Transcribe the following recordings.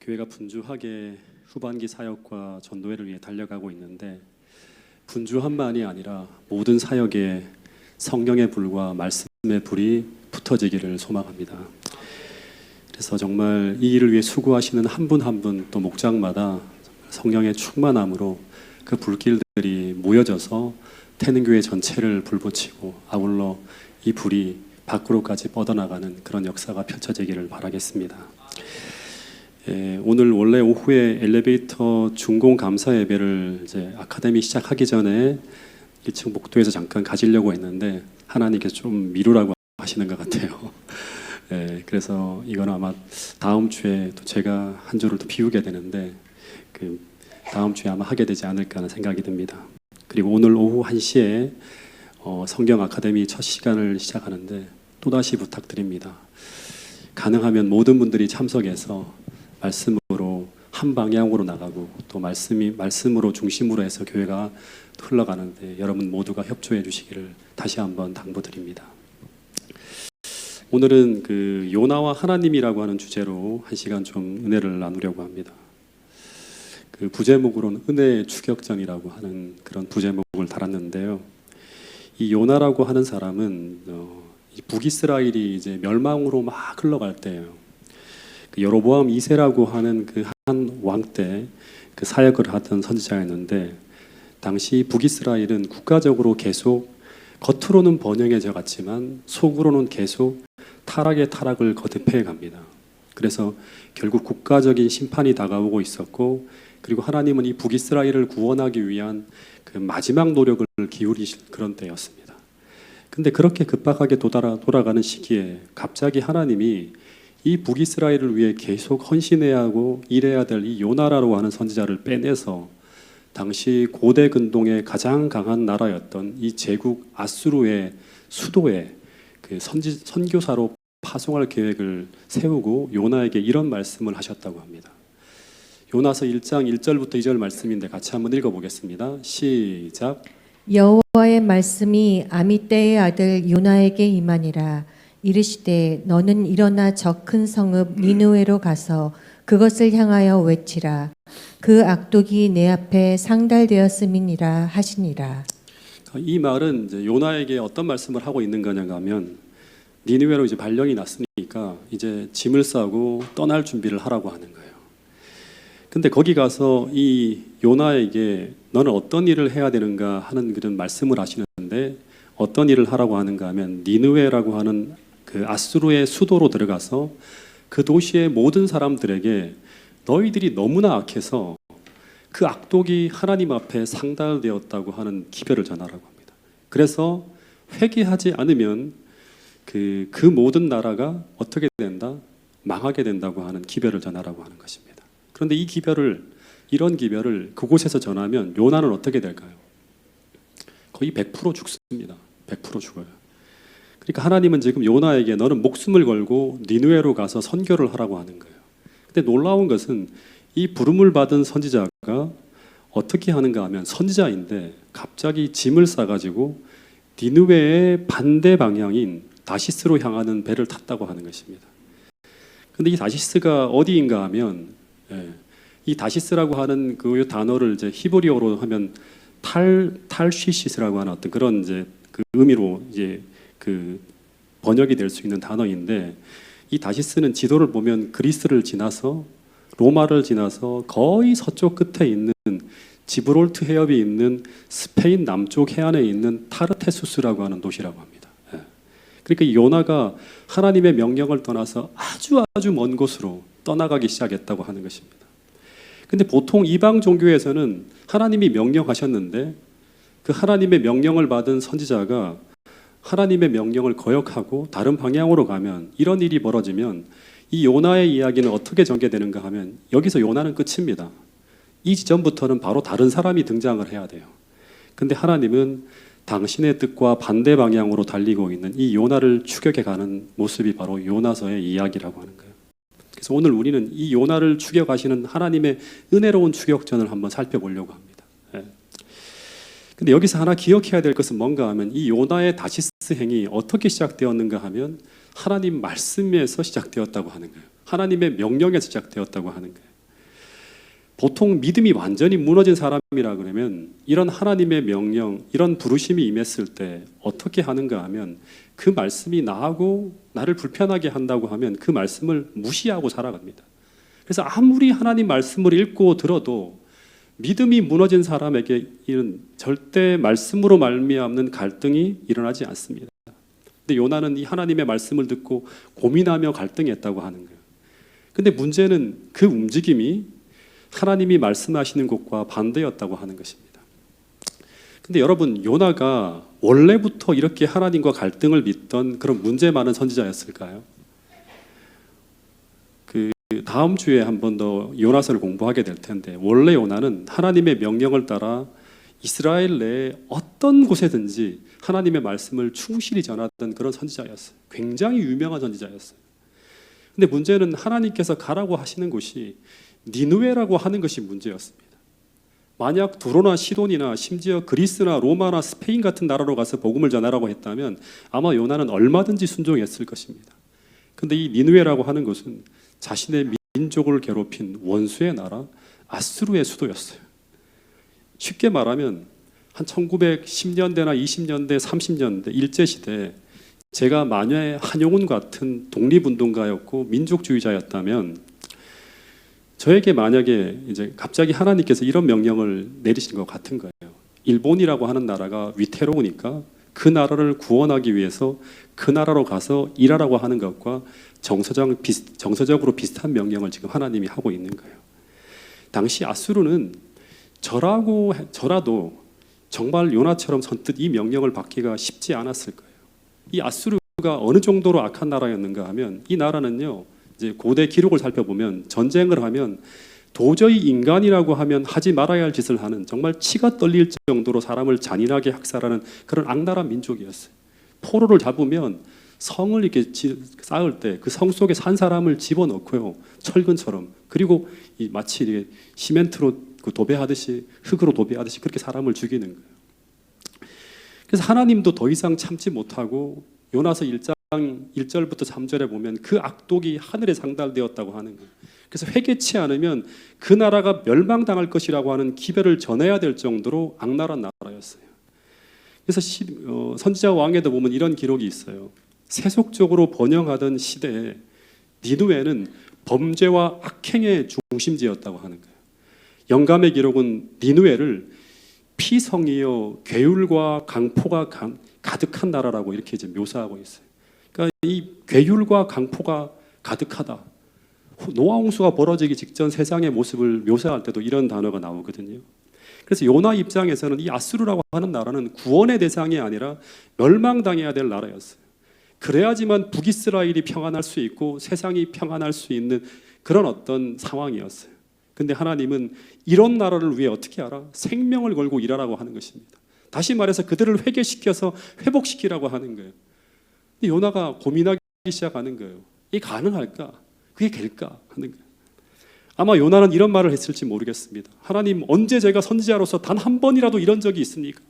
교회가 분주하게 후반기 사역과 전도회를 위해 달려가고 있는데, 분주함만이 아니라 모든 사역에 성령의 불과 말씀의 불이 붙어지기를 소망합니다. 그래서 정말 이 일을 위해 수고하시는 한 분 한 분, 또 목장마다 성령의 충만함으로 그 불길들이 모여져서 태능교회 전체를 불붙이고, 아울러 이 불이 밖으로까지 뻗어나가는 그런 역사가 펼쳐지기를 바라겠습니다. 오늘 원래 오후에 엘리베이터 준공 감사 예배를 이제 아카데미 시작하기 전에 1층 복도에서 잠깐 가지려고 했는데 하나님께서 좀 미루라고 하시는 것 같아요. 그래서 이건 아마 다음 주에 또 제가 한 주를 또 비우게 되는데 그 다음 주에 아마 하게 되지 않을까 하는 생각이 듭니다. 그리고 오늘 오후 1시에 성경 아카데미 첫 시간을 시작하는데 또다시 부탁드립니다. 가능하면 모든 분들이 참석해서 말씀으로 한 방향으로 나가고, 또 말씀으로 중심으로 해서 교회가 흘러가는데 여러분 모두가 협조해 주시기를 다시 한번 당부드립니다. 오늘은 그 요나와 하나님이라고 하는 주제로 한 시간 좀 은혜를 나누려고 합니다. 그 부제목으로는 은혜의 추격전이라고 하는 그런 부제목을 달았는데요. 이 요나라고 하는 사람은 북이스라엘이 이제 멸망으로 막 흘러갈 때예요. 그 여로보암 2세라고 하는 그 한 왕 때 그 사역을 하던 선지자였는데, 당시 북이스라엘은 국가적으로 계속 겉으로는 번영해져 갔지만 속으로는 계속 타락의 타락을 거듭해 갑니다. 그래서 결국 국가적인 심판이 다가오고 있었고, 그리고 하나님은 이 북이스라엘을 구원하기 위한 그 마지막 노력을 기울이실 그런 때였습니다. 근데 그렇게 급박하게 돌아가는 시기에 갑자기 하나님이 이 북이스라엘을 위해 계속 헌신해야 하고 일해야 될 이 요나라고 하는 선지자를 빼내서 당시 고대 근동의 가장 강한 나라였던 이 제국 아수르의 수도에 그 선교사로 파송할 계획을 세우고 요나에게 이런 말씀을 하셨다고 합니다. 요나서 1장 1절부터 2절 말씀인데 같이 한번 읽어보겠습니다. 시작. 여호와의 말씀이 아미떼의 아들 요나에게 임하니라. 이르시되 너는 일어나 저 큰 성읍 니느웨로 가서 그것을 향하여 외치라. 그 악독이 내 앞에 상달되었음이니라 하시니라. 이 말은 이제 요나에게 어떤 말씀을 하고 있는 거냐가 하면, 니느웨로 이제 발령이 났으니까 이제 짐을 싸고 떠날 준비를 하라고 하는 거예요. 근데 거기 가서 이 요나에게 너는 어떤 일을 해야 되는가 하는 그런 말씀을 하시는데, 어떤 일을 하라고 하는가 하면 니느웨라고 하는 그 아수르의 수도로 들어가서 그 도시의 모든 사람들에게 너희들이 너무나 악해서 그 악독이 하나님 앞에 상달되었다고 하는 기별을 전하라고 합니다. 그래서 회개하지 않으면 그 모든 나라가 어떻게 된다? 망하게 된다고 하는 기별을 전하라고 하는 것입니다. 그런데 이런 기별을 그곳에서 전하면 요나는 어떻게 될까요? 거의 100% 죽습니다. 100% 죽어요. 그러니까 하나님은 지금 요나에게 너는 목숨을 걸고 니느웨로 가서 선교를 하라고 하는 거예요. 근데 놀라운 것은 이 부름을 받은 선지자가 어떻게 하는가 하면, 선지자인데 갑자기 짐을 싸가지고 니느웨의 반대 방향인 다시스로 향하는 배를 탔다고 하는 것입니다. 근데 이 다시스가 어디인가 하면, 이 다시스라고 하는 그 단어를 이제 히브리어로 하면 탈쉬시스라고 하는 어떤 그런 이제 그 의미로 이제 그 번역이 될 수 있는 단어인데, 이 다시스는 지도를 보면 그리스를 지나서 로마를 지나서 거의 서쪽 끝에 있는 지브롤트 해협이 있는 스페인 남쪽 해안에 있는 타르테수스라고 하는 도시라고 합니다. 그러니까 이 요나가 하나님의 명령을 떠나서 아주 먼 곳으로 떠나가기 시작했다고 하는 것입니다. 근데 보통 이방 종교에서는 하나님이 명령하셨는데 그 하나님의 명령을 받은 선지자가 하나님의 명령을 거역하고 다른 방향으로 가면, 이런 일이 벌어지면 이 요나의 이야기는 어떻게 전개되는가 하면 여기서 요나는 끝입니다. 이 지점부터는 바로 다른 사람이 등장을 해야 돼요. 근데 하나님은 당신의 뜻과 반대 방향으로 달리고 있는 이 요나를 추격해가는 모습이 바로 요나서의 이야기라고 하는 거예요. 그래서 오늘 우리는 이 요나를 추격하시는 하나님의 은혜로운 추격전을 한번 살펴보려고 합니다. 근데 여기서 하나 기억해야 될 것은 뭔가 하면, 이 요나의 다시스 행이 어떻게 시작되었는가 하면 하나님 말씀에서 시작되었다고 하는 거예요. 하나님의 명령에서 시작되었다고 하는 거예요. 보통 믿음이 완전히 무너진 사람이라 그러면 이런 하나님의 명령, 이런 부르심이 임했을 때 어떻게 하는가 하면 그 말씀이 나하고 나를 불편하게 한다고 하면 그 말씀을 무시하고 살아갑니다. 그래서 아무리 하나님 말씀을 읽고 들어도 믿음이 무너진 사람에게 이런 절대 말씀으로 말미암는 갈등이 일어나지 않습니다. 근데 요나는 이 하나님의 말씀을 듣고 고민하며 갈등했다고 하는 거예요. 근데 문제는 그 움직임이 하나님이 말씀하시는 것과 반대였다고 하는 것입니다. 근데 여러분, 요나가 원래부터 이렇게 하나님과 갈등을 빚던 그런 문제 많은 선지자였을까요? 그 다음 주에 한 번 더 요나서를 공부하게 될 텐데, 원래 요나는 하나님의 명령을 따라 이스라엘 내에 어떤 곳에든지 하나님의 말씀을 충실히 전하던 그런 선지자였어요. 굉장히 유명한 선지자였어요. 근데 문제는 하나님께서 가라고 하시는 곳이 니느웨라고 하는 것이 문제였습니다. 만약 두로나 시돈이나 심지어 그리스나 로마나 스페인 같은 나라로 가서 복음을 전하라고 했다면 아마 요나는 얼마든지 순종했을 것입니다. 근데 이 니느웨라고 하는 것은 자신의 민족을 괴롭힌 원수의 나라 아수르의 수도였어요. 쉽게 말하면 한 1910년대나 20년대, 30년대 일제시대 제가 만약에 한용운 같은 독립운동가였고 민족주의자였다면 저에게 만약에 이제 갑자기 하나님께서 이런 명령을 내리신 것 같은 거예요. 일본이라고 하는 나라가 위태로우니까 그 나라를 구원하기 위해서 그 나라로 가서 일하라고 하는 것과 정서적으로 비슷한 명령을 지금 하나님이 하고 있는 거예요. 당시 아수르는 저라도 정말 요나처럼 선뜻 이 명령을 받기가 쉽지 않았을 거예요. 이 아수르가 어느 정도로 악한 나라였는가 하면 이 나라는요, 이제 고대 기록을 살펴보면 전쟁을 하면 도저히 인간이라고 하면 하지 말아야 할 짓을 하는 정말 치가 떨릴 정도로 사람을 잔인하게 학살하는 그런 악랄한 민족이었어요. 포로를 잡으면 성을 이렇게 쌓을 때 그 성 속에 산 사람을 집어넣고요, 철근처럼. 그리고 마치 이렇게 시멘트로 도배하듯이, 흙으로 도배하듯이 그렇게 사람을 죽이는 거예요. 그래서 하나님도 더 이상 참지 못하고 요나서 1장 1절부터 3절에 보면 그 악독이 하늘에 상달되었다고 하는 거예요. 그래서 회개치 않으면 그 나라가 멸망당할 것이라고 하는 기별을 전해야 될 정도로 악랄한 나라였어요. 그래서 선지자 왕에도 보면 이런 기록이 있어요. 세속적으로 번영하던 시대에 니느웨는 범죄와 악행의 중심지였다고 하는 거예요. 영감의 기록은 니느웨를 피성이요 괴율과 강포가 가득한 나라라고 이렇게 이제 묘사하고 있어요. 그러니까 이 괴율과 강포가 가득하다. 노아 홍수가 벌어지기 직전 세상의 모습을 묘사할 때도 이런 단어가 나오거든요. 그래서 요나 입장에서는 이 아수르라고 하는 나라는 구원의 대상이 아니라 멸망당해야 될 나라였어요. 그래야지만 북이스라엘이 평안할 수 있고 세상이 평안할 수 있는 그런 어떤 상황이었어요. 근데 하나님은 이런 나라를 위해 어떻게 하라? 생명을 걸고 일하라고 하는 것입니다. 다시 말해서 그들을 회개시켜서 회복시키라고 하는 거예요. 근데 요나가 고민하기 시작하는 거예요. 이게 가능할까? 그게 될까? 하는 거예요. 아마 요나는 이런 말을 했을지 모르겠습니다. 하나님, 언제 제가 선지자로서 단 한 번이라도 이런 적이 있습니까?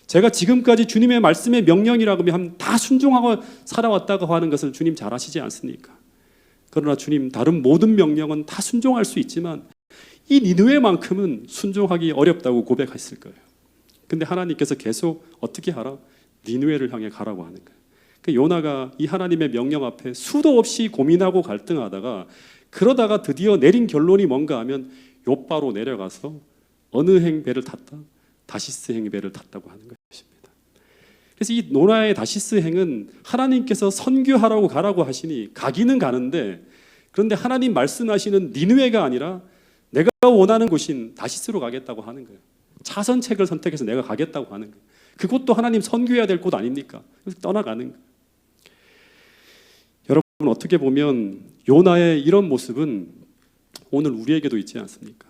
제가 지금까지 주님의 말씀의 명령이라고 하면 다 순종하고 살아왔다고 하는 것을 주님 잘 아시지 않습니까? 그러나 주님, 다른 모든 명령은 다 순종할 수 있지만 이 니느웨만큼은 순종하기 어렵다고 고백했을 거예요. 근데 하나님께서 계속 어떻게 하라? 니느웨를 향해 가라고 하는 거예요. 요나가 이 하나님의 명령 앞에 수도 없이 고민하고 갈등하다가 그러다가 드디어 내린 결론이 뭔가 하면 욥바로 내려가서 어느 행배를 탔다? 다시스 행배를 탔다고 하는 것입니다. 그래서 이 요나의 다시스 행은 하나님께서 선교하라고 가라고 하시니 가기는 가는데, 그런데 하나님 말씀하시는 니느웨가 아니라 내가 원하는 곳인 다시스로 가겠다고 하는 거예요. 차선책을 선택해서 내가 가겠다고 하는 거예요. 그곳도 하나님 선교해야 될 곳 아닙니까? 그래서 떠나가는 거예요. 여러분, 어떻게 보면 요나의 이런 모습은 오늘 우리에게도 있지 않습니까?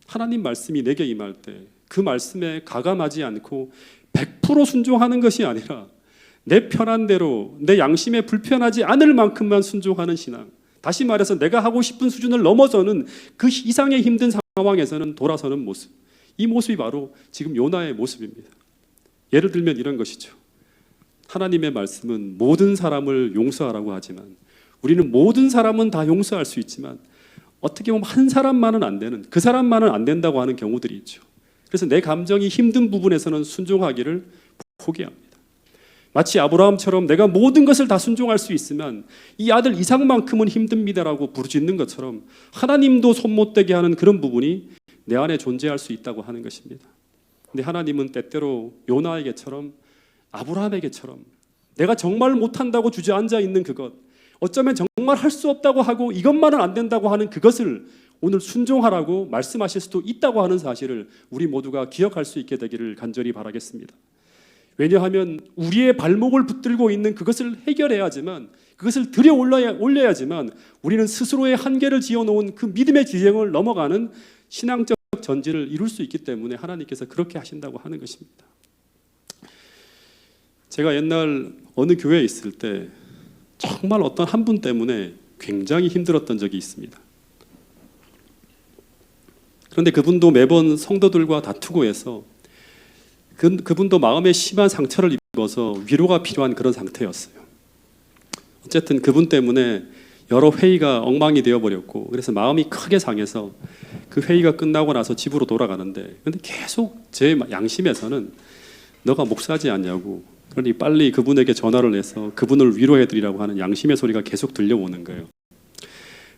하나님 말씀이 내게 임할 때 그 말씀에 가감하지 않고 100% 순종하는 것이 아니라 내 편한 대로 내 양심에 불편하지 않을 만큼만 순종하는 신앙. 다시 말해서 내가 하고 싶은 수준을 넘어서는 그 이상의 힘든 상황에서는 돌아서는 모습. 이 모습이 바로 지금 요나의 모습입니다. 예를 들면 이런 것이죠. 하나님의 말씀은 모든 사람을 용서하라고 하지만 우리는 모든 사람은 다 용서할 수 있지만 어떻게 보면 한 사람만은 안 되는, 그 사람만은 안 된다고 하는 경우들이 있죠. 그래서 내 감정이 힘든 부분에서는 순종하기를 포기합니다. 마치 아브라함처럼 내가 모든 것을 다 순종할 수 있으면 이 아들 이삭만큼은 힘듭니다라고 부르짖는 것처럼 하나님도 손 못 대게 하는 그런 부분이 내 안에 존재할 수 있다고 하는 것입니다. 근데 하나님은 때때로 요나에게처럼 아브라함에게처럼 내가 정말 못한다고 주저앉아 있는 그것, 어쩌면 정말 할 수 없다고 하고 이것만은 안 된다고 하는 그것을 오늘 순종하라고 말씀하실 수도 있다고 하는 사실을 우리 모두가 기억할 수 있게 되기를 간절히 바라겠습니다. 왜냐하면 우리의 발목을 붙들고 있는 그것을 해결해야지만, 그것을 들여 올려야지만 우리는 스스로의 한계를 지어놓은 그 믿음의 지형을 넘어가는 신앙적 전지를 이룰 수 있기 때문에 하나님께서 그렇게 하신다고 하는 것입니다. 제가 옛날 어느 교회에 있을 때 정말 어떤 한 분 때문에 굉장히 힘들었던 적이 있습니다. 그런데 그분도 매번 성도들과 다투고 해서 그분도 마음에 심한 상처를 입어서 위로가 필요한 그런 상태였어요. 어쨌든 그분 때문에 여러 회의가 엉망이 되어버렸고, 그래서 마음이 크게 상해서 그 회의가 끝나고 나서 집으로 돌아가는데, 근데 계속 제 양심에서는 너가 목사지 않냐고, 그러니 빨리 그분에게 전화를 해서 그분을 위로해드리라고 하는 양심의 소리가 계속 들려오는 거예요.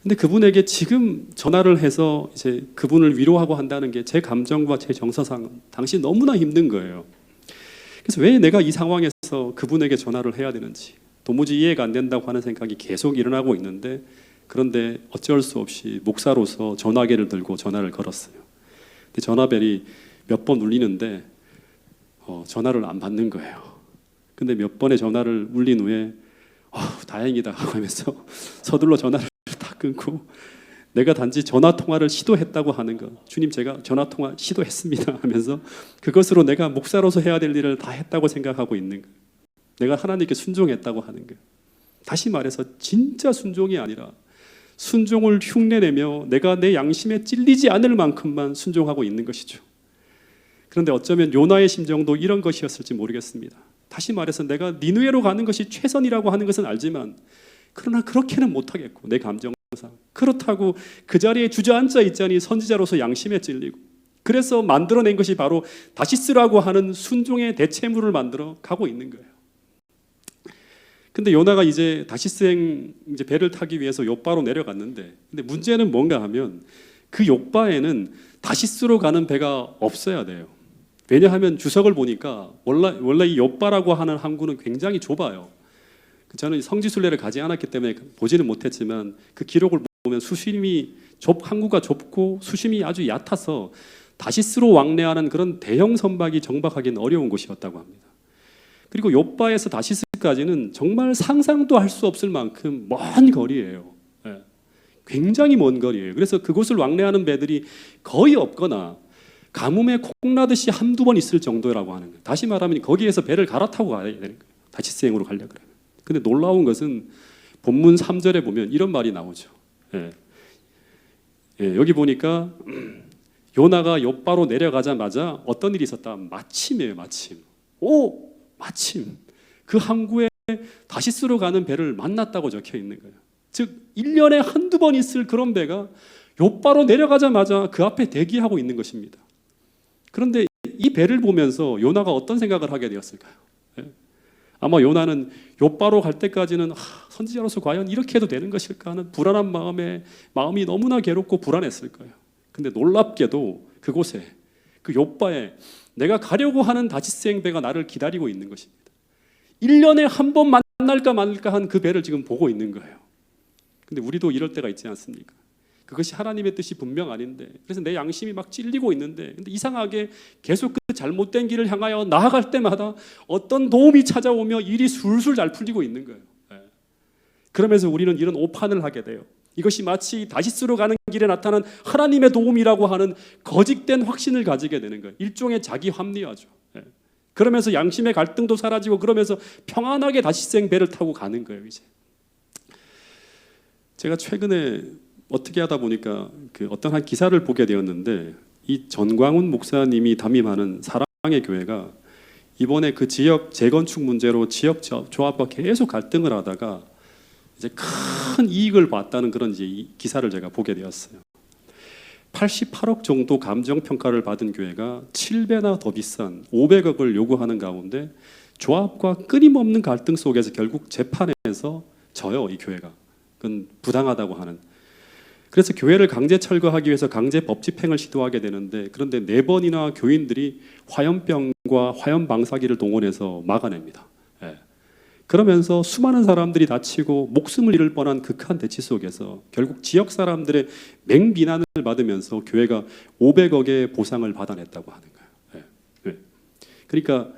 근데 그분에게 지금 전화를 해서 이제 그분을 위로하고 한다는 게 제 감정과 제 정서상 당시 너무나 힘든 거예요. 그래서 왜 내가 이 상황에서 그분에게 전화를 해야 되는지 도무지 이해가 안 된다고 하는 생각이 계속 일어나고 있는데, 그런데 어쩔 수 없이 목사로서 전화기를 들고 전화를 걸었어요. 근데 전화벨이 몇 번 울리는데 전화를 안 받는 거예요. 근데 몇 번의 전화를 울린 후에 다행이다 하면서 서둘러 전화를 다 끊고, 내가 단지 전화 통화를 시도했다고 하는 것, 주님 제가 전화 통화 시도했습니다 하면서 그것으로 내가 목사로서 해야 될 일을 다 했다고 생각하고 있는 것, 내가 하나님께 순종했다고 하는 것. 다시 말해서 진짜 순종이 아니라 순종을 흉내내며 내가 내 양심에 찔리지 않을 만큼만 순종하고 있는 것이죠. 그런데 어쩌면 요나의 심정도 이런 것이었을지 모르겠습니다. 다시 말해서 내가 니느웨로 가는 것이 최선이라고 하는 것은 알지만, 그러나 그렇게는 못하겠고 내 감정상 그렇다고 그 자리에 주저앉아 있자니 선지자로서 양심에 찔리고, 그래서 만들어낸 것이 바로 다시스라고 하는 순종의 대체물을 만들어 가고 있는 거예요. 근데 요나가 이제 다시스행 이제 배를 타기 위해서 욥바로 내려갔는데, 근데 문제는 뭔가 하면 그 욥바에는 다시스로 가는 배가 없어야 돼요. 왜냐하면 주석을 보니까 원래 이 욥바라고 하는 항구는 굉장히 좁아요. 저는 성지순례를 가지 않았기 때문에 보지는 못했지만 그 기록을 보면 항구가 좁고 수심이 아주 얕아서 다시스로 왕래하는 그런 대형 선박이 정박하기는 어려운 곳이었다고 합니다. 그리고 욥바에서 다시스까지는 정말 상상도 할 수 없을 만큼 먼 거리예요. 굉장히 먼 거리예요. 그래서 그곳을 왕래하는 배들이 거의 없거나 가뭄에 콩나듯이 한두 번 있을 정도라고 하는 거예요. 다시 말하면 거기에서 배를 갈아타고 가야 되는 거예요. 다시스행으로 가려고 그러면. 근데 놀라운 것은 본문 3절에 보면 이런 말이 나오죠. 여기 보니까 요나가 욥바로 내려가자마자 어떤 일이 있었다. 마침이에요. 마침 그 항구에 다시스로 가는 배를 만났다고 적혀 있는 거예요. 즉 1년에 한두 번 있을 그런 배가 욥바로 내려가자마자 그 앞에 대기하고 있는 것입니다. 그런데 이 배를 보면서 요나가 어떤 생각을 하게 되었을까요? 아마 요나는 욥바로 갈 때까지는 선지자로서 과연 이렇게 해도 되는 것일까 하는 불안한 마음이 너무나 괴롭고 불안했을 거예요. 근데 놀랍게도 그곳에 그 욥바에 내가 가려고 하는 다시스행 배가 나를 기다리고 있는 것입니다. 1년에 한 번 만날까 말까 한 그 배를 지금 보고 있는 거예요. 근데 우리도 이럴 때가 있지 않습니까? 그것이 하나님의 뜻이 분명 아닌데, 그래서 내 양심이 막 찔리고 있는데, 근데 이상하게 계속 그 잘못된 길을 향하여 나아갈 때마다 어떤 도움이 찾아오며 일이 술술 잘 풀리고 있는 거예요. 그러면서 우리는 이런 오판을 하게 돼요. 이것이 마치 다시스로 가는 길에 나타난 하나님의 도움이라고 하는 거짓된 확신을 가지게 되는 거예요. 일종의 자기 합리화죠. 그러면서 양심의 갈등도 사라지고, 그러면서 평안하게 다시스행 배를 타고 가는 거예요. 이제 제가 최근에 어떻게 하다 보니까 그 어떤 한 기사를 보게 되었는데, 이 전광훈 목사님이 담임하는 사랑의 교회가 이번에 그 지역 재건축 문제로 지역 조합과 계속 갈등을 하다가 이제 큰 이익을 봤다는 그런 이제 기사를 제가 보게 되었어요. 88억 정도 감정 평가를 받은 교회가 7배나 더 비싼 500억을 요구하는 가운데 조합과 끊임없는 갈등 속에서 결국 재판에서 져요, 이 교회가. 그건 부당하다고 하는. 그래서 교회를 강제 철거하기 위해서 강제 법 집행을 시도하게 되는데, 그런데 4번이나 교인들이 화염병과 화염방사기를 동원해서 막아냅니다. 예. 그러면서 수많은 사람들이 다치고 목숨을 잃을 뻔한 극한 대치 속에서 결국 지역 사람들의 맹비난을 받으면서 교회가 500억의 보상을 받아냈다고 하는 거예요. 예. 예. 그러니까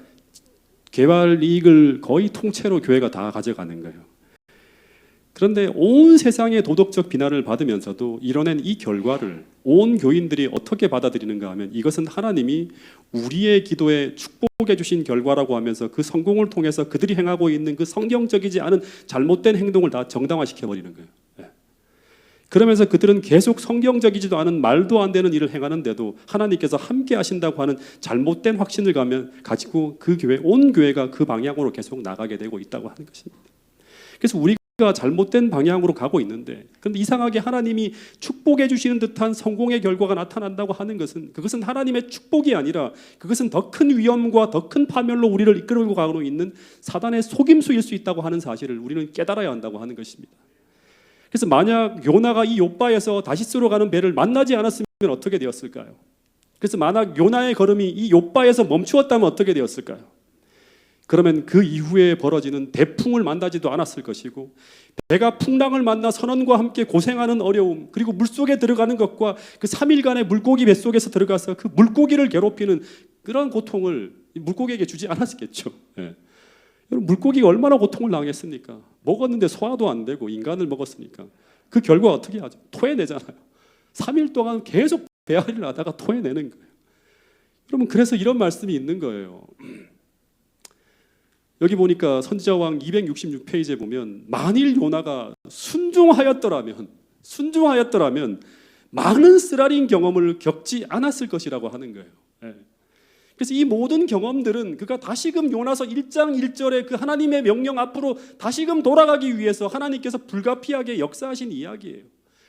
개발 이익을 거의 통째로 교회가 다 가져가는 거예요. 그런데 온 세상의 도덕적 비난을 받으면서도 이뤄낸 이 결과를 온 교인들이 어떻게 받아들이는가 하면, 이것은 하나님이 우리의 기도에 축복해 주신 결과라고 하면서 그 성공을 통해서 그들이 행하고 있는 그 성경적이지 않은 잘못된 행동을 다 정당화시켜 버리는 거예요. 예. 그러면서 그들은 계속 성경적이지도 않은 말도 안 되는 일을 행하는데도 하나님께서 함께 하신다고 하는 잘못된 확신을 가지고 그 교회, 온 교회가 그 방향으로 계속 나가게 되고 있다고 하는 것입니다. 그래서 우리가 잘못된 방향으로 가고 있는데, 그런데 이상하게 하나님이 축복해 주시는 듯한 성공의 결과가 나타난다고 하는 것은, 그것은 하나님의 축복이 아니라 그것은 더 큰 위험과 더 큰 파멸로 우리를 이끌고 가고 있는 사단의 속임수일 수 있다고 하는 사실을 우리는 깨달아야 한다고 하는 것입니다. 그래서 만약 요나가 이 욥바에서 다시스로 가는 배를 만나지 않았으면 어떻게 되었을까요? 그래서 만약 요나의 걸음이 이 욥바에서 멈추었다면 어떻게 되었을까요? 그러면 그 이후에 벌어지는 대풍을 만나지도 않았을 것이고, 배가 풍랑을 만나 선원과 함께 고생하는 어려움, 그리고 물속에 들어가는 것과 그 3일간의 물고기 뱃속에서 들어가서 그 물고기를 괴롭히는 그런 고통을 물고기에게 주지 않았겠죠. 예. 여러분, 물고기가 얼마나 고통을 당했습니까? 먹었는데 소화도 안 되고 인간을 먹었으니까 그 결과 어떻게 하죠? 토해내잖아요. 3일 동안 계속 배앓이를 하다가 토해내는 거예요. 여러분, 그래서 이런 말씀이 있는 거예요. 여기 보니까 선지자왕 266페이지에 보면, 만일 요나가 순종하였더라면 많은 쓰라린 경험을 겪지 않았을 것이라고 하는 거예요. 예. 그래서 이 모든 경험들은 그가 다시금 요나서 1장 1절에 그 하나님의 명령 앞으로 다시금 돌아가기 위해서 하나님께서 불가피하게 역사하신 이야기예요.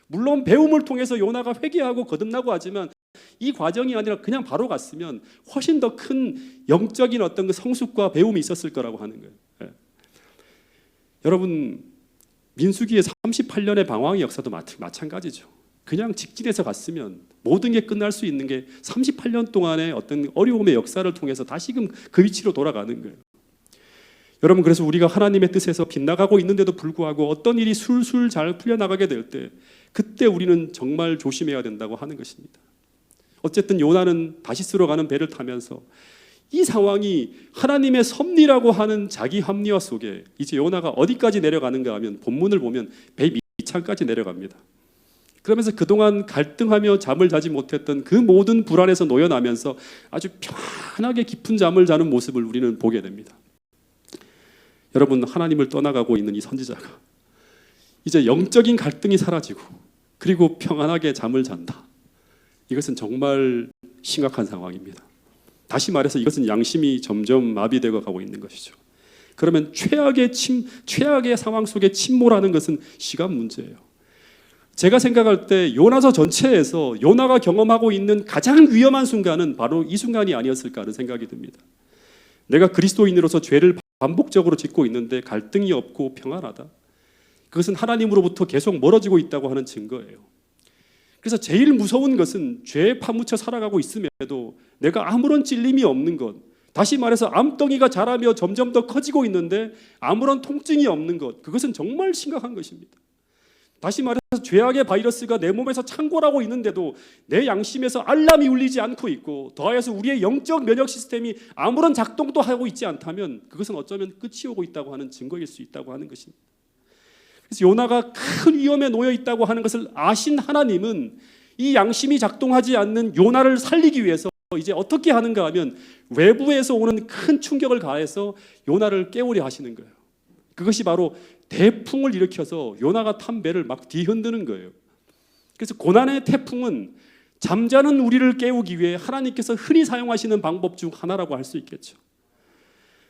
물론 배움을 통해서 요나가 회개하고 거듭나고 하지만 이 과정이 아니라 그냥 바로 갔으면 훨씬 더 큰 영적인 어떤 그 성숙과 배움이 있었을 거라고 하는 거예요. 예. 여러분, 민수기의 38년의 방황의 역사도 마찬가지죠. 그냥 직진해서 갔으면 모든 게 끝날 수 있는 게 38년 동안의 어떤 어려움의 역사를 통해서 다시금 그 위치로 돌아가는 거예요. 여러분, 그래서 우리가 하나님의 뜻에서 빗나가고 있는데도 불구하고 어떤 일이 술술 잘 풀려나가게 될 때, 그때 우리는 정말 조심해야 된다고 하는 것입니다. 어쨌든 요나는 다시스로 가는 배를 타면서 이 상황이 하나님의 섭리라고 하는 자기 합리화 속에 이제 요나가 어디까지 내려가는가 하면, 본문을 보면 배 밑창까지 내려갑니다. 그러면서 그동안 갈등하며 잠을 자지 못했던 그 모든 불안에서 놓여나면서 아주 편안하게 깊은 잠을 자는 모습을 우리는 보게 됩니다. 여러분, 하나님을 떠나가고 있는 이 선지자가 이제 영적인 갈등이 사라지고 그리고 평안하게 잠을 잔다. 이것은 정말 심각한 상황입니다. 다시 말해서 이것은 양심이 점점 마비되어 가고 있는 것이죠. 그러면 최악의 상황 속에 침몰하는 것은 시간 문제예요. 제가 생각할 때 요나서 전체에서 요나가 경험하고 있는 가장 위험한 순간은 바로 이 순간이 아니었을까 하는 생각이 듭니다. 내가 그리스도인으로서 죄를 반복적으로 짓고 있는데 갈등이 없고 평안하다. 그것은 하나님으로부터 계속 멀어지고 있다고 하는 증거예요. 그래서 제일 무서운 것은 죄에 파묻혀 살아가고 있음에도 내가 아무런 찔림이 없는 것, 다시 말해서 암덩이가 자라며 점점 더 커지고 있는데 아무런 통증이 없는 것, 그것은 정말 심각한 것입니다. 다시 말해서 죄악의 바이러스가 내 몸에서 창궐하고 있는데도 내 양심에서 알람이 울리지 않고 있고, 더하여서 우리의 영적 면역 시스템이 아무런 작동도 하고 있지 않다면 그것은 어쩌면 끝이 오고 있다고 하는 증거일 수 있다고 하는 것입니다. 그래서 요나가 큰 위험에 놓여 있다고 하는 것을 아신 하나님은 이 양심이 작동하지 않는 요나를 살리기 위해서 이제 어떻게 하는가 하면 외부에서 오는 큰 충격을 가해서 요나를 깨우려 하시는 거예요. 그것이 바로 대풍을 일으켜서 요나가 탄 배를 막 뒤흔드는 거예요. 그래서 고난의 태풍은 잠자는 우리를 깨우기 위해 하나님께서 흔히 사용하시는 방법 중 하나라고 할 수 있겠죠.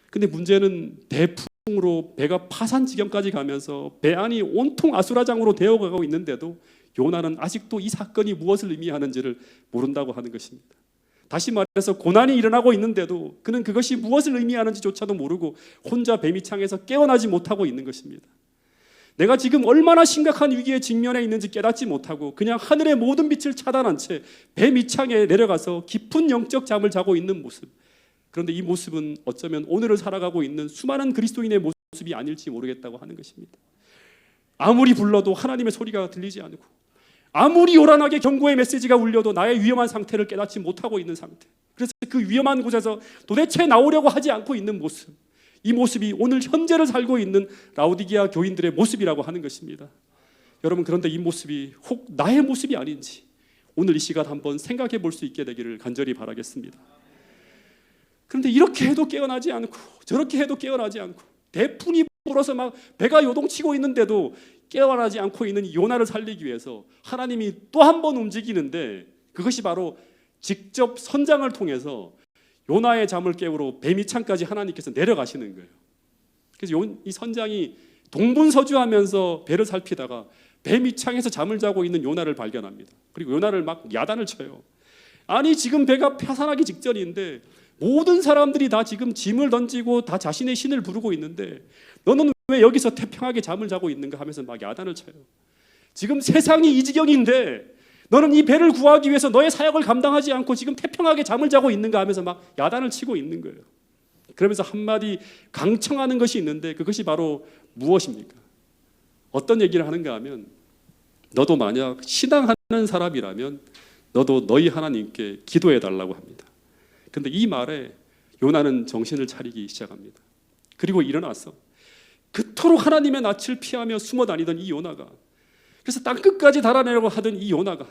근데 문제는 대풍 태풍으로 배가 파산 지경까지 가면서 배 안이 온통 아수라장으로 되어가고 있는데도 요나는 아직도 이 사건이 무엇을 의미하는지를 모른다고 하는 것입니다. 다시 말해서 고난이 일어나고 있는데도 그는 그것이 무엇을 의미하는지조차도 모르고 혼자 배 밑창에서 깨어나지 못하고 있는 것입니다. 내가 지금 얼마나 심각한 위기에 직면해 있는지 깨닫지 못하고 그냥 하늘의 모든 빛을 차단한 채 배 밑창에 내려가서 깊은 영적 잠을 자고 있는 모습. 그런데 이 모습은 어쩌면 오늘을 살아가고 있는 수많은 그리스도인의 모습이 아닐지 모르겠다고 하는 것입니다. 아무리 불러도 하나님의 소리가 들리지 않고, 아무리 요란하게 경고의 메시지가 울려도 나의 위험한 상태를 깨닫지 못하고 있는 상태. 그래서 그 위험한 곳에서 도대체 나오려고 하지 않고 있는 모습, 이 모습이 오늘 현재를 살고 있는 라오디게아 교인들의 모습이라고 하는 것입니다. 여러분, 그런데 이 모습이 혹 나의 모습이 아닌지 오늘 이 시간 한번 생각해 볼 수 있게 되기를 간절히 바라겠습니다. 그런데 이렇게 해도 깨어나지 않고 저렇게 해도 깨어나지 않고 대풍이 불어서 막 배가 요동치고 있는데도 깨어나지 않고 있는 이 요나를 살리기 위해서 하나님이 또 한 번 움직이는데, 그것이 바로 직접 선장을 통해서 요나의 잠을 깨우러 배 밑창까지 하나님께서 내려가시는 거예요. 그래서 이 선장이 동분서주하면서 배를 살피다가 배 밑창에서 잠을 자고 있는 요나를 발견합니다. 그리고 요나를 막 야단을 쳐요. 아니, 지금 배가 파산하기 직전인데 모든 사람들이 다 지금 짐을 던지고 다 자신의 신을 부르고 있는데 너는 왜 여기서 태평하게 잠을 자고 있는가 하면서 막 야단을 쳐요. 지금 세상이 이 지경인데 너는 이 배를 구하기 위해서 너의 사역을 감당하지 않고 지금 태평하게 잠을 자고 있는가 하면서 막 야단을 치고 있는 거예요. 그러면서 한마디 강청하는 것이 있는데 그것이 바로 무엇입니까? 어떤 얘기를 하는가 하면, 너도 만약 신앙하는 사람이라면 너도 너희 하나님께 기도해 달라고 합니다. 그런데 이 말에 요나는 정신을 차리기 시작합니다. 그리고 일어나서 그토록 하나님의 낯을 피하며 숨어 다니던 이 요나가, 그래서 땅끝까지 달아내려고 하던 이 요나가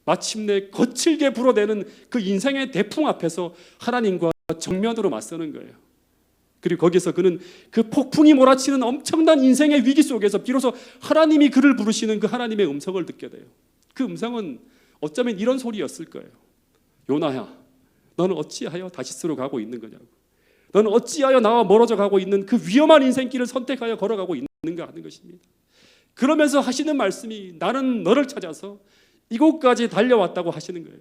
마침내 거칠게 불어대는 그 인생의 대풍 앞에서 하나님과 정면으로 맞서는 거예요. 그리고 거기서 그는 그 폭풍이 몰아치는 엄청난 인생의 위기 속에서 비로소 하나님이 그를 부르시는 그 하나님의 음성을 듣게 돼요. 그 음성은 어쩌면 이런 소리였을 거예요. 요나야, 너는 어찌하여 다시스로 가고 있는 거냐고. 너는 어찌하여 나와 멀어져 가고 있는 그 위험한 인생길을 선택하여 걸어가고 있는가 하는 것입니다. 그러면서 하시는 말씀이, 나는 너를 찾아서 이곳까지 달려왔다고 하시는 거예요.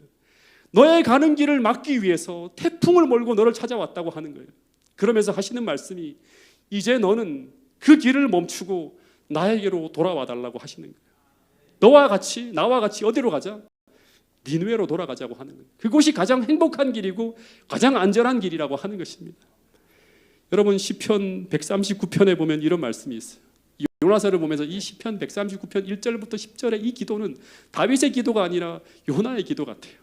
너의 가는 길을 막기 위해서 태풍을 몰고 너를 찾아왔다고 하는 거예요. 그러면서 하시는 말씀이, 이제 너는 그 길을 멈추고 나에게로 돌아와 달라고 하시는 거예요. 너와 같이, 나와 같이 어디로 가자? 니느웨로 돌아가자고 하는 거예요. 그곳이 가장 행복한 길이고 가장 안전한 길이라고 하는 것입니다. 여러분, 시편 139편에 보면 이런 말씀이 있어요. 요나서를 보면서 이 시편 139편 1절부터 10절의 이 기도는 다윗의 기도가 아니라 요나의 기도 같아요.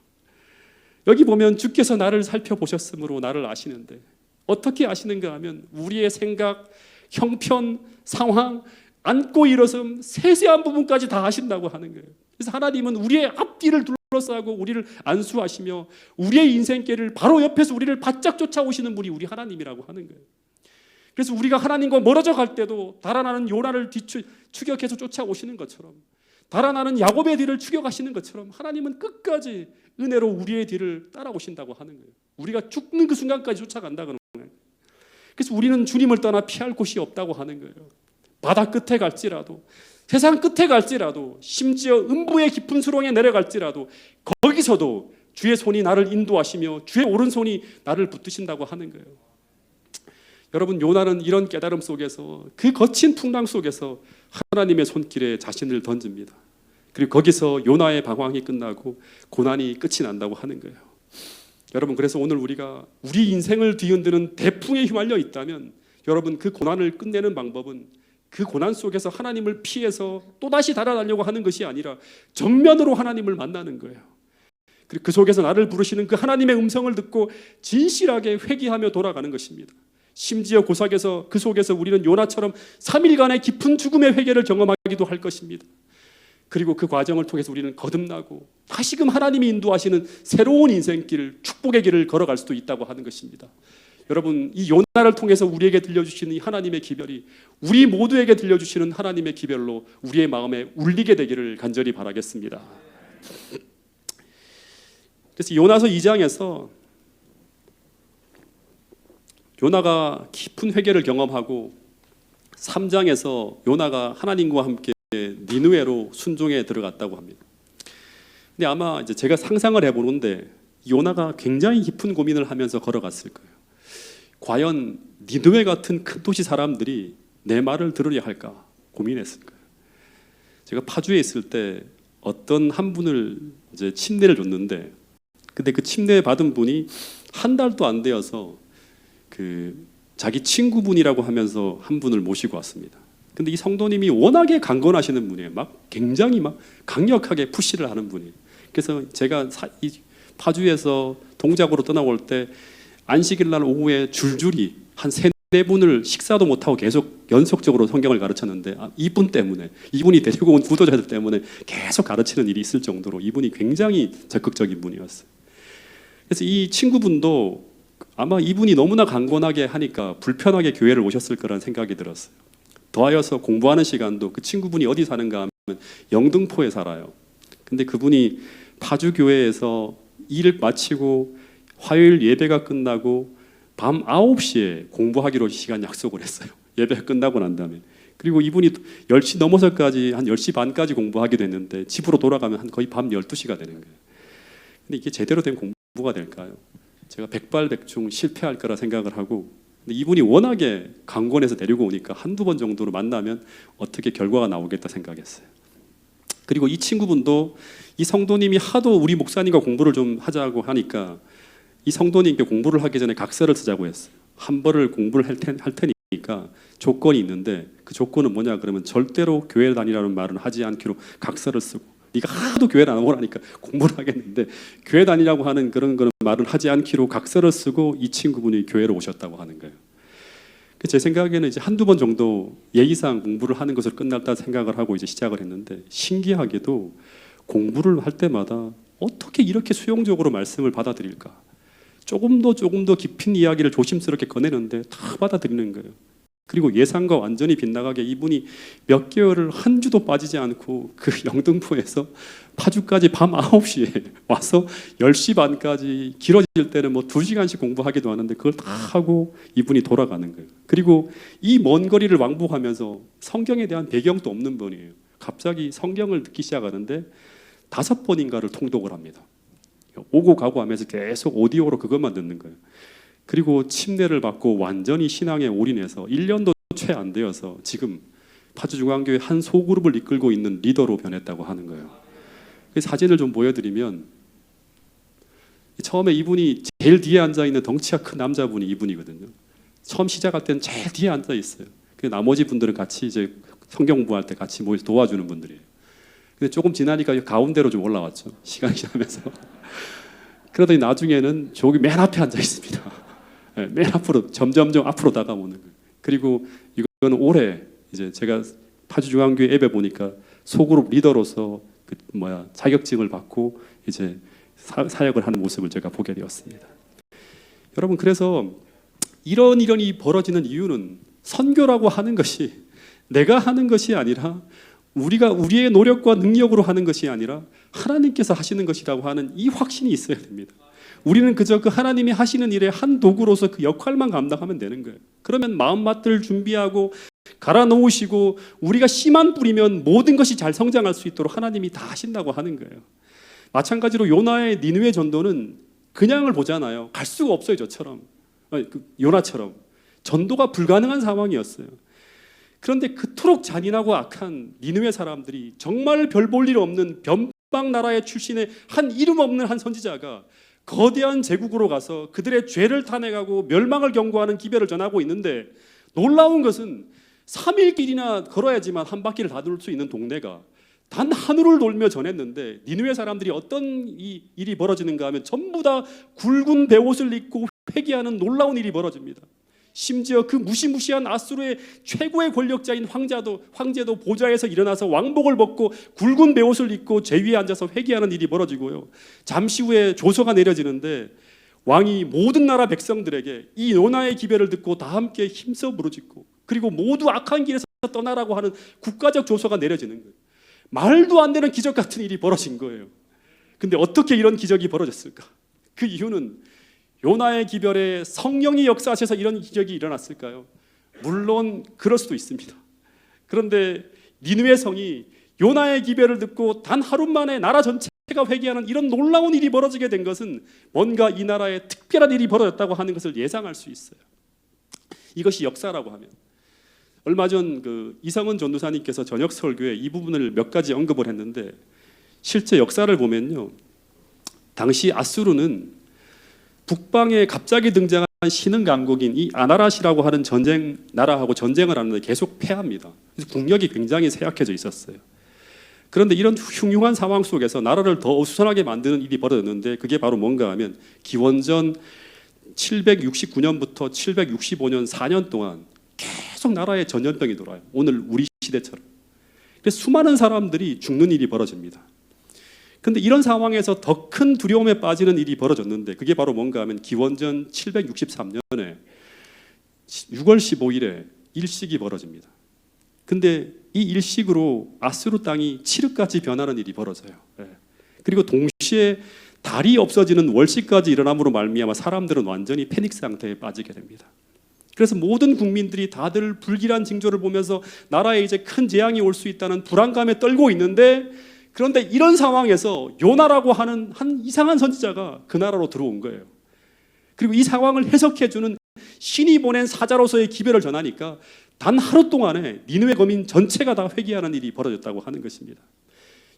여기 보면 주께서 나를 살펴보셨으므로 나를 아시는데, 어떻게 아시는가 하면 우리의 생각, 형편, 상황, 앉고 일어섬 세세한 부분까지 다 아신다고 하는 거예요. 그래서 하나님은 우리의 앞뒤를 둘러싸고 우리를 안수하시며 우리의 인생길을 바로 옆에서 우리를 바짝 쫓아오시는 분이 우리 하나님이라고 하는 거예요. 그래서 우리가 하나님과 멀어져 갈 때도 달아나는 요나를 추격해서 쫓아오시는 것처럼, 달아나는 야곱의 뒤를 추격하시는 것처럼 하나님은 끝까지 은혜로 우리의 뒤를 따라오신다고 하는 거예요. 우리가 죽는 그 순간까지 쫓아간다 그러는 거예요. 그래서 우리는 주님을 떠나 피할 곳이 없다고 하는 거예요. 바다 끝에 갈지라도, 세상 끝에 갈지라도, 심지어 음부의 깊은 수렁에 내려갈지라도 거기서도 주의 손이 나를 인도하시며 주의 오른손이 나를 붙드신다고 하는 거예요. 여러분, 요나는 이런 깨달음 속에서, 그 거친 풍랑 속에서 하나님의 손길에 자신을 던집니다. 그리고 거기서 요나의 방황이 끝나고 고난이 끝이 난다고 하는 거예요. 여러분, 그래서 오늘 우리가 우리 인생을 뒤흔드는 대풍에 휘말려 있다면, 여러분, 그 고난을 끝내는 방법은 그 고난 속에서 하나님을 피해서 또다시 달아나려고 하는 것이 아니라 정면으로 하나님을 만나는 거예요. 그리고 그 속에서 나를 부르시는 그 하나님의 음성을 듣고 진실하게 회개하며 돌아가는 것입니다. 심지어 그 속에서 우리는 요나처럼 3일간의 깊은 죽음의 회개를 경험하기도 할 것입니다. 그리고 그 과정을 통해서 우리는 거듭나고 다시금 하나님이 인도하시는 새로운 인생길, 축복의 길을 걸어갈 수도 있다고 하는 것입니다. 여러분, 이 요나를 통해서 우리에게 들려주시는 이 하나님의 기별이 우리 모두에게 들려주시는 하나님의 기별로 우리의 마음에 울리게 되기를 간절히 바라겠습니다. 그래서 요나서 2장에서 요나가 깊은 회개를 경험하고 3장에서 요나가 하나님과 함께 니느웨로 순종에 들어갔다고 합니다. 근데 아마 이제 제가 상상을 해보는데 요나가 굉장히 깊은 고민을 하면서 걸어갔을 거예요. 과연 니느웨 같은 큰 도시 사람들이 내 말을 들으려 할까 고민했을 거예요. 제가 파주에 있을 때 어떤 한 분을 이제 침례를 줬는데, 근데 그 침례 받은 분이 한 달도 안 되어서 그 자기 친구분이라고 하면서 한 분을 모시고 왔습니다. 근데 이 성도님이 워낙에 강건하시는 분이에요. 막 굉장히 막 강력하게 푸시를 하는 분이에요. 그래서 제가 이 파주에서 동작으로 떠나올 때 안식일 날 오후에 줄줄이 한 3-4분을 식사도 못하고 계속 연속적으로 성경을 가르쳤는데 이분 때문에, 이분이 데리고 온 구도자들 때문에 계속 가르치는 일이 있을 정도로 이분이 굉장히 적극적인 분이었어요. 그래서 이 친구분도 아마 이분이 너무나 강건하게 하니까 불편하게 교회를 오셨을 거라는 생각이 들었어요. 더하여서 공부하는 시간도 그 친구분이 어디 사는가 하면 영등포에 살아요. 근데 그분이 파주 교회에서 일을 마치고 화요일 예배가 끝나고 밤 9시에 공부하기로 시간 약속을 했어요. 예배가 끝나고 난 다음에. 그리고 이분이 10시 넘어서까지 한 10시 반까지 공부하기도 했는데 집으로 돌아가면 한 거의 밤 12시가 되는 거예요. 근데 이게 제대로 된 공부가 될까요? 제가 백발백중 실패할 거라 생각을 하고, 근데 이분이 워낙에 강권해서 데리고 오니까 한두 번 정도로 만나면 어떻게 결과가 나오겠다 생각했어요. 그리고 이 친구분도 이 성도님이 하도 우리 목사님과 공부를 좀 하자고 하니까 이 성도님께 공부를 하기 전에 각서를 쓰자고 했어요. 한 벌을 공부를 할 테니까 조건이 있는데, 그 조건은 뭐냐 그러면 절대로 교회 다니라는 말은 하지 않기로 각서를 쓰고, 네가 하도 교회를 안 오라니까 공부를 하겠는데 교회 다니라고 하는 그런 말은 하지 않기로 각서를 쓰고 이 친구분이 교회로 오셨다고 하는 거예요. 제 생각에는 이제 한두 번 정도 예의상 공부를 하는 것으로 끝났다 생각을 하고 이제 시작을 했는데, 신기하게도 공부를 할 때마다 어떻게 이렇게 수용적으로 말씀을 받아들일까? 조금 더 깊은 이야기를 조심스럽게 꺼내는데 다 받아들이는 거예요. 그리고 예상과 완전히 빗나가게 이분이 몇 개월을 한 주도 빠지지 않고 그 영등포에서 파주까지 밤 9시에 와서 10시 반까지, 길어질 때는 뭐 2시간씩 공부하기도 하는데 그걸 다 하고 이분이 돌아가는 거예요. 그리고 이 먼 거리를 왕복하면서 성경에 대한 배경도 없는 분이에요. 갑자기 성경을 듣기 시작하는데 5번인가를 통독을 합니다. 오고 가고 하면서 계속 오디오로 그것만 듣는 거예요. 그리고 침례를 받고 완전히 신앙에 올인해서 1년도 채 안 되어서 지금 파주중앙교회 한 소그룹을 이끌고 있는 리더로 변했다고 하는 거예요. 그 사진을 좀 보여드리면, 처음에 이분이 제일 뒤에 앉아있는 덩치가 큰 남자분이 이분이거든요. 처음 시작할 때는 제일 뒤에 앉아 있어요. 나머지 분들은 같이 이제 성경 공부할 때 같이 모여서 도와주는 분들이에요. 근데 조금 지나니까 가운데로 좀 올라왔죠. 시간이 지나면서. 그러더니 나중에는 저기 맨 앞에 앉아 있습니다. 맨 앞으로 점점점 앞으로 다가오는 거예요. 그리고 이거는 올해 이제 제가 파주중앙교회 앱에 보니까 소그룹 리더로서 자격증을 받고 이제 사역을 하는 모습을 제가 보게 되었습니다. 여러분, 그래서 이런 일이 벌어지는 이유는 선교라고 하는 것이 내가 하는 것이 아니라 우리의 노력과 능력으로 하는 것이 아니라 하나님께서 하시는 것이라고 하는 이 확신이 있어야 됩니다. 우리는 그저 그 하나님이 하시는 일의 한 도구로서 그 역할만 감당하면 되는 거예요. 그러면 마음밭을 준비하고 갈아 놓으시고 우리가 씨만 뿌리면 모든 것이 잘 성장할 수 있도록 하나님이 다 하신다고 하는 거예요. 마찬가지로 요나의 니느웨 전도는 그냥을 보잖아요. 갈 수가 없어요. 저처럼, 요나처럼 전도가 불가능한 상황이었어요. 그런데 그토록 잔인하고 악한 니느웨 사람들이 정말 별 볼 일 없는 변방 나라의 출신의 한 이름 없는 한 선지자가 거대한 제국으로 가서 그들의 죄를 탄핵하고 멸망을 경고하는 기별을 전하고 있는데, 놀라운 것은 3일 길이나 걸어야지만 한 바퀴를 다 돌 수 있는 동네가 단 하늘을 돌며 전했는데, 니느웨 사람들이 어떤 일이 벌어지는가 하면 전부 다 굵은 베옷을 입고 회개하는 놀라운 일이 벌어집니다. 심지어 그 무시무시한 아수르의 최고의 권력자인 황제도 보좌에서 일어나서 왕복을 벗고 굵은 베옷을 입고 제 위에 앉아서 회개하는 일이 벌어지고요. 잠시 후에 조서가 내려지는데 왕이 모든 나라 백성들에게 이 요나의 기별을 듣고 다 함께 힘써 부르짖고, 그리고 모두 악한 길에서 떠나라고 하는 국가적 조서가 내려지는 거예요. 말도 안 되는 기적 같은 일이 벌어진 거예요. 근데 어떻게 이런 기적이 벌어졌을까? 그 이유는 요나의 기별에 성령이 역사하셔서 이런 기적이 일어났을까요? 물론 그럴 수도 있습니다. 그런데 니느웨 성이 요나의 기별을 듣고 단 하루 만에 나라 전체가 회개하는 이런 놀라운 일이 벌어지게 된 것은 뭔가 이 나라에 특별한 일이 벌어졌다고 하는 것을 예상할 수 있어요. 이것이 역사라고 하면, 얼마 전 이성은 전도사님께서 저녁 설교에 이 부분을 몇 가지 언급을 했는데, 실제 역사를 보면요, 당시 아수르는 북방에 갑자기 등장한 신흥 강국인 이 아나라시라고 하는 전쟁 나라하고 전쟁을 하는데 계속 패합니다. 그래서 국력이 굉장히 쇠약해져 있었어요. 그런데 이런 흉흉한 상황 속에서 나라를 더 어수선하게 만드는 일이 벌어졌는데, 그게 바로 뭔가 하면 기원전 769년부터 765년 4년 동안 계속 나라에 전염병이 돌아요. 오늘 우리 시대처럼. 그래서 수많은 사람들이 죽는 일이 벌어집니다. 그런데 이런 상황에서 더 큰 두려움에 빠지는 일이 벌어졌는데, 그게 바로 뭔가 하면 기원전 763년에 6월 15일에 일식이 벌어집니다. 근데 이 일식으로 아수르 땅이 칠흑같이 변하는 일이 벌어져요. 그리고 동시에 달이 없어지는 월식까지 일어남으로 말미암아 사람들은 완전히 패닉 상태에 빠지게 됩니다. 그래서 모든 국민들이 다들 불길한 징조를 보면서 나라에 이제 큰 재앙이 올 수 있다는 불안감에 떨고 있는데, 그런데 이런 상황에서 요나라고 하는 한 이상한 선지자가 그 나라로 들어온 거예요. 그리고 이 상황을 해석해주는 신이 보낸 사자로서의 기별을 전하니까 단 하루 동안에 니느웨 거민 전체가 다 회개하는 일이 벌어졌다고 하는 것입니다.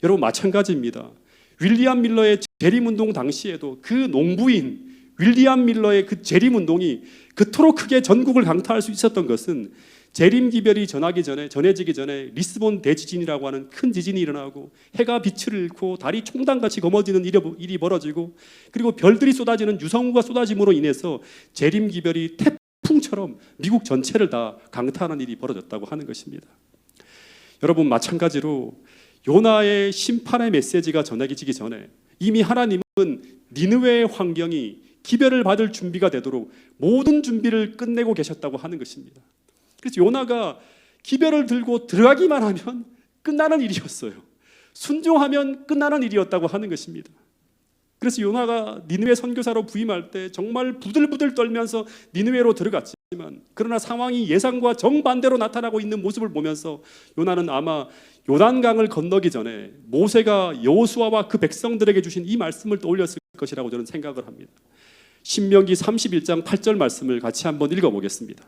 여러분, 마찬가지입니다. 윌리엄 밀러의 재림운동 당시에도 그 농부인 윌리엄 밀러의 그 재림운동이 그토록 크게 전국을 강타할 수 있었던 것은 재림기별이 전해지기 전에 리스본 대지진이라고 하는 큰 지진이 일어나고, 해가 빛을 잃고 달이 총당같이 검어지는 일이 벌어지고, 그리고 별들이 쏟아지는 유성우가 쏟아짐으로 인해서 재림기별이 태풍처럼 미국 전체를 다 강타하는 일이 벌어졌다고 하는 것입니다. 여러분, 마찬가지로 요나의 심판의 메시지가 전해지기 전에 이미 하나님은 니느웨의 환경이 기별을 받을 준비가 되도록 모든 준비를 끝내고 계셨다고 하는 것입니다. 그래서 요나가 기별을 들고 들어가기만 하면 끝나는 일이었어요. 순종하면 끝나는 일이었다고 하는 것입니다. 그래서 요나가 니느웨 선교사로 부임할 때 정말 부들부들 떨면서 니느웨로 들어갔지만, 그러나 상황이 예상과 정반대로 나타나고 있는 모습을 보면서 요나는 아마 요단강을 건너기 전에 모세가 여호수아와 그 백성들에게 주신 이 말씀을 떠올렸을 것이라고 저는 생각을 합니다. 신명기 31장 8절 말씀을 같이 한번 읽어보겠습니다.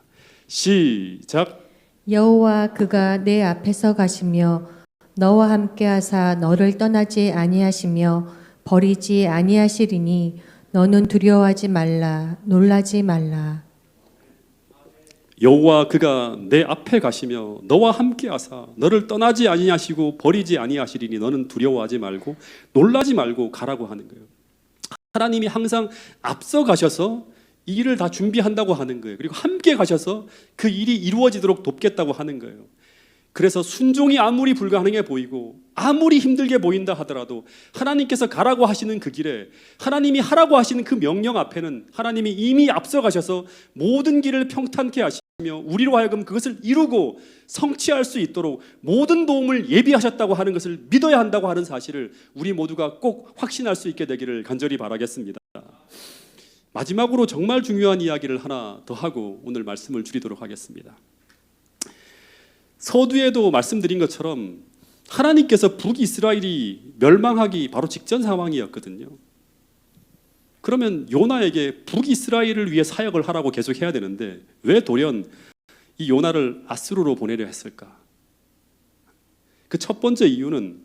시작. 여호와 그가 내 앞에서 가시며 너와 함께 하사 너를 떠나지 아니하시며 버리지 아니하시리니 너는 두려워하지 말라, 놀라지 말라. 여호와 그가 내 앞에 가시며 너와 함께 하사 너를 떠나지 아니하시고 버리지 아니하시리니 너는 두려워하지 말고 놀라지 말고 가라고 하는 거예요. 하나님이 항상 앞서 가셔서 이 일을 다 준비한다고 하는 거예요. 그리고 함께 가셔서 그 일이 이루어지도록 돕겠다고 하는 거예요. 그래서 순종이 아무리 불가능해 보이고 아무리 힘들게 보인다 하더라도 하나님께서 가라고 하시는 그 길에, 하나님이 하라고 하시는 그 명령 앞에는 하나님이 이미 앞서 가셔서 모든 길을 평탄케 하시며 우리로 하여금 그것을 이루고 성취할 수 있도록 모든 도움을 예비하셨다고 하는 것을 믿어야 한다고 하는 사실을 우리 모두가 꼭 확신할 수 있게 되기를 간절히 바라겠습니다. 마지막으로 정말 중요한 이야기를 하나 더 하고 오늘 말씀을 줄이도록 하겠습니다. 서두에도 말씀드린 것처럼 하나님께서 북이스라엘이 멸망하기 바로 직전 상황이었거든요. 그러면 요나에게 북이스라엘을 위해 사역을 하라고 계속 해야 되는데 왜 돌연 이 요나를 아수르로 보내려 했을까? 그 첫 번째 이유는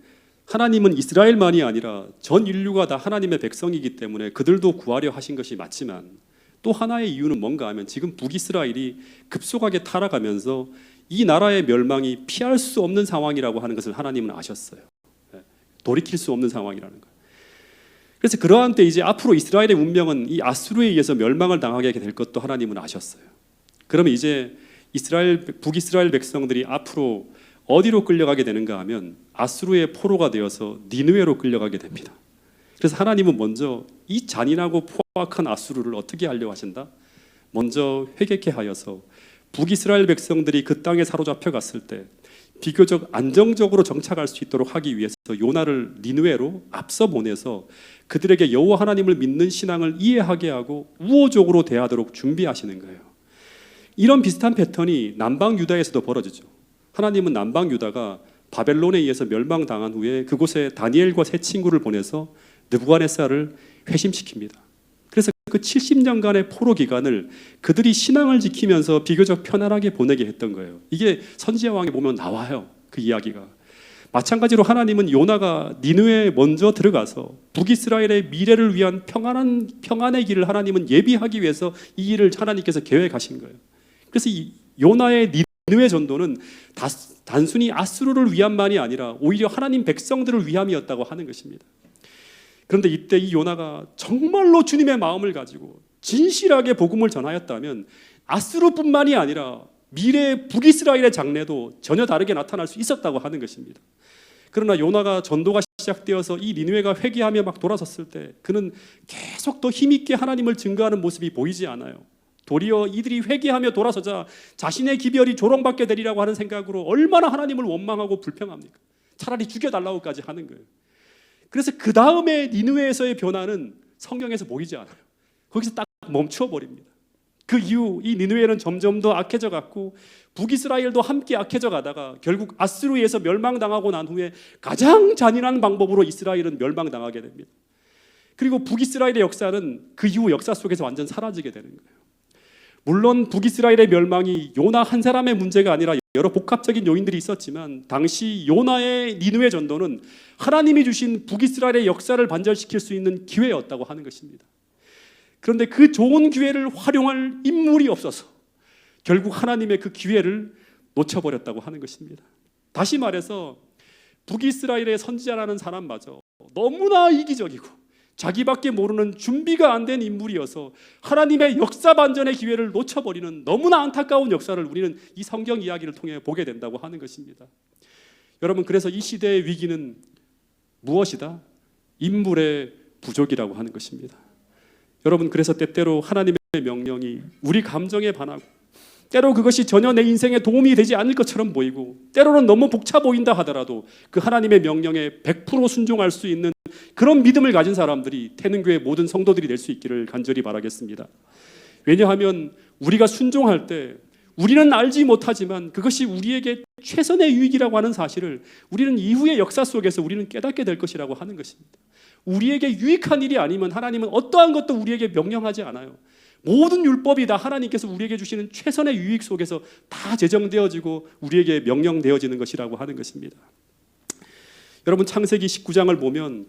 하나님은 이스라엘만이 아니라 전 인류가 다 하나님의 백성이기 때문에 그들도 구하려 하신 것이 맞지만, 또 하나의 이유는 뭔가 하면 지금 북이스라엘이 급속하게 타락하면서 이 나라의 멸망이 피할 수 없는 상황이라고 하는 것을 하나님은 아셨어요. 돌이킬 수 없는 상황이라는 것. 그래서 그러한 때 이제 앞으로 이스라엘의 운명은 이 아수르에 의해서 멸망을 당하게 될 것도 하나님은 아셨어요. 그러면 이제 북이스라엘 백성들이 앞으로 어디로 끌려가게 되는가 하면 아수르의 포로가 되어서 니느웨로 끌려가게 됩니다. 그래서 하나님은 먼저 이 잔인하고 포악한 아수르를 어떻게 하려고 하신다? 먼저 회개케 하여서 북이스라엘 백성들이 그 땅에 사로잡혀 갔을 때 비교적 안정적으로 정착할 수 있도록 하기 위해서 요나를 니느웨로 앞서 보내서 그들에게 여호와 하나님을 믿는 신앙을 이해하게 하고 우호적으로 대하도록 준비하시는 거예요. 이런 비슷한 패턴이 남방 유다에서도 벌어지죠. 하나님은 남방 유다가 바벨론에 의해서 멸망당한 후에 그곳에 다니엘과 세 친구를 보내서 느부갓네살을 회심시킵니다. 그래서 그 70년간의 포로 기간을 그들이 신앙을 지키면서 비교적 편안하게 보내게 했던 거예요. 이게 선지자왕에 보면 나와요. 그 이야기가. 마찬가지로 하나님은 요나가 니느웨에 먼저 들어가서 북이스라엘의 미래를 위한 평안의 길을 하나님은 예비하기 위해서 이 일을 하나님께서 계획하신 거예요. 그래서 이 요나의 니느웨 전도는 단순히 아수르를 위함만이 아니라 오히려 하나님 백성들을 위함이었다고 하는 것입니다. 그런데 이때 이 요나가 정말로 주님의 마음을 가지고 진실하게 복음을 전하였다면 아수르뿐만이 아니라 미래의 북이스라엘의 장래도 전혀 다르게 나타날 수 있었다고 하는 것입니다. 그러나 요나가 전도가 시작되어서 이 니느웨가 회개하며 막 돌아섰을 때 그는 계속 더 힘있게 하나님을 증거하는 모습이 보이지 않아요. 도리어 이들이 회개하며 돌아서자 자신의 기별이 조롱받게 되리라고 하는 생각으로 얼마나 하나님을 원망하고 불평합니까? 차라리 죽여달라고까지 하는 거예요. 그래서 그 다음에 니느웨에서의 변화는 성경에서 보이지 않아요. 거기서 딱 멈춰버립니다. 그 이후 이 니느웨는 점점 더 악해져 갔고 북이스라엘도 함께 악해져 가다가 결국 아수르에서 멸망당하고 난 후에 가장 잔인한 방법으로 이스라엘은 멸망당하게 됩니다. 그리고 북이스라엘의 역사는 그 이후 역사 속에서 완전 사라지게 되는 거예요. 물론 북이스라엘의 멸망이 요나 한 사람의 문제가 아니라 여러 복합적인 요인들이 있었지만 당시 요나의 니느웨 전도는 하나님이 주신 북이스라엘의 역사를 반전시킬 수 있는 기회였다고 하는 것입니다. 그런데 그 좋은 기회를 활용할 인물이 없어서 결국 하나님의 그 기회를 놓쳐버렸다고 하는 것입니다. 다시 말해서 북이스라엘의 선지자라는 사람마저 너무나 이기적이고 자기밖에 모르는 준비가 안 된 인물이어서 하나님의 역사 반전의 기회를 놓쳐버리는 너무나 안타까운 역사를 우리는 이 성경 이야기를 통해 보게 된다고 하는 것입니다. 여러분, 그래서 이 시대의 위기는 무엇이다? 인물의 부족이라고 하는 것입니다. 여러분, 그래서 때때로 하나님의 명령이 우리 감정에 반하고 때로 그것이 전혀 내 인생에 도움이 되지 않을 것처럼 보이고 때로는 너무 복잡 보인다 하더라도 그 하나님의 명령에 100% 순종할 수 있는 그런 믿음을 가진 사람들이 태능교회 모든 성도들이 될 수 있기를 간절히 바라겠습니다. 왜냐하면 우리가 순종할 때 우리는 알지 못하지만 그것이 우리에게 최선의 유익이라고 하는 사실을 우리는 이후의 역사 속에서 우리는 깨닫게 될 것이라고 하는 것입니다. 우리에게 유익한 일이 아니면 하나님은 어떠한 것도 우리에게 명령하지 않아요. 모든 율법이 다 하나님께서 우리에게 주시는 최선의 유익 속에서 다 제정되어지고 우리에게 명령되어지는 것이라고 하는 것입니다. 여러분, 창세기 19장을 보면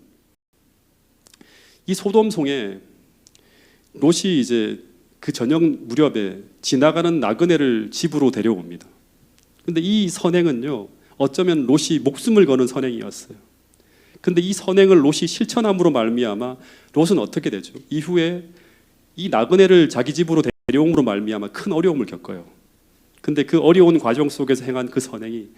이 소돔송에 롯이 이제 그 저녁 무렵에 지나가는 나그네를 집으로 데려옵니다. 그런데 이 선행은요, 어쩌면 롯이 목숨을 거는 선행이었어요. 근데 이 선행을 롯이 실천함으로 말미암아 롯은 어떻게 되죠? 이후에 이 나그네를 자기 집으로 데려옴으로 말미암아 큰 어려움을 겪어요. 근데 그 어려운 과정 속에서 행한 그 선행이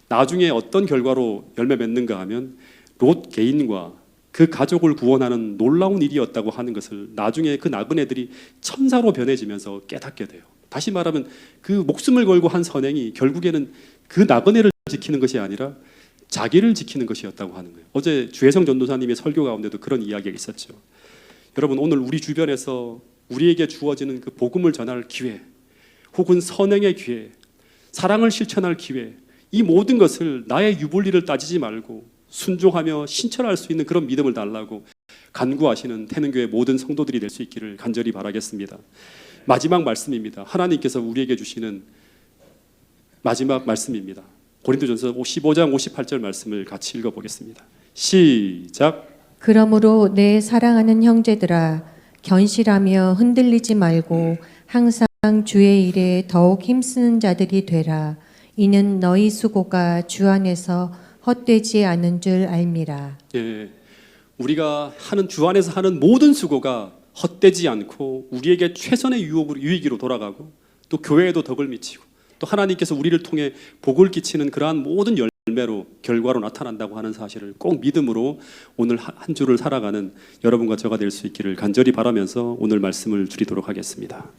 나중에 어떤 결과로 열매 맺는가 하면 롯 개인과 그 가족을 구원하는 놀라운 일이었다고 하는 것을 나중에 그 나그네들이 천사로 변해지면서 깨닫게 돼요. 다시 말하면 그 목숨을 걸고 한 선행이 결국에는 그 나그네를 지키는 것이 아니라 자기를 지키는 것이었다고 하는 거예요. 어제 주혜성 전도사님의 설교 가운데도 그런 이야기가 있었죠. 여러분, 오늘 우리 주변에서 우리에게 주어지는 그 복음을 전할 기회, 혹은 선행의 기회, 사랑을 실천할 기회, 이 모든 것을 나의 유불리를 따지지 말고 순종하며 신천할 수 있는 그런 믿음을 달라고 간구하시는 태능교회 모든 성도들이 될 수 있기를 간절히 바라겠습니다. 마지막 말씀입니다. 하나님께서 우리에게 주시는 마지막 말씀입니다. 고린도전서 15장 58절 말씀을 같이 읽어보겠습니다. 시작. 그러므로 내 사랑하는 형제들아, 견실하며 흔들리지 말고 항상 주의 일에 더욱 힘쓰는 자들이 되라. 이는 너희 수고가 주 안에서 헛되지 않은 줄 알미라. 예, 우리가 하는 주 안에서 하는 모든 수고가 헛되지 않고 우리에게 최선의 유익으로 돌아가고 또 교회에도 덕을 미치고 또 하나님께서 우리를 통해 복을 끼치는 그러한 모든 열매로 결과로 나타난다고 하는 사실을 꼭 믿음으로 오늘 한 주를 살아가는 여러분과 저가 될 수 있기를 간절히 바라면서 오늘 말씀을 드리도록 하겠습니다.